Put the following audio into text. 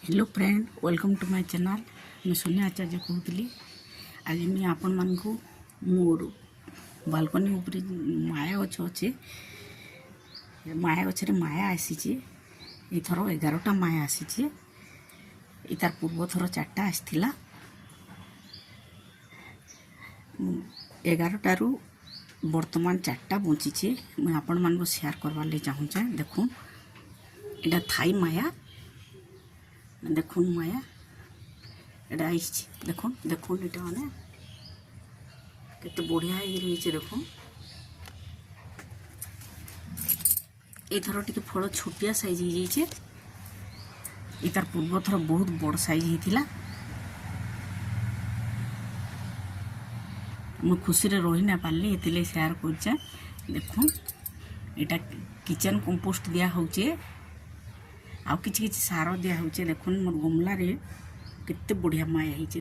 Hello friend, welcome to my channel. मैं सोनिया आचार्य कहूली। आज मैं आपण मान को मोर बालकनी ऊपर माया गछ अच्छे माया गछ माया आसी एथर 11टा माया आसी। तार पूर्व थर 4टा आसला। 11टारू बर्तमान 4टा बची। मुझे आपण मान को शेयर करवार लिए चाहूँचे। देखूँ यहाँ थाई माया, देखुन माया एटा आई। देखुन देखुन ये मैंने केते बढ़िया रही। देखुन एथर टिके फल छोटिया साइज हो जाइए। तार पूर्व थर बहुत बड़ साइज होता। मुझे खुशी रही ना पार्ली ये शेयर कर। देखुन यहाँ किचन कंपोस्ट दिया होचे आउ किछि सार दिया होचे। देखुन मोर गमला रे केते बढ़िया माया होचे।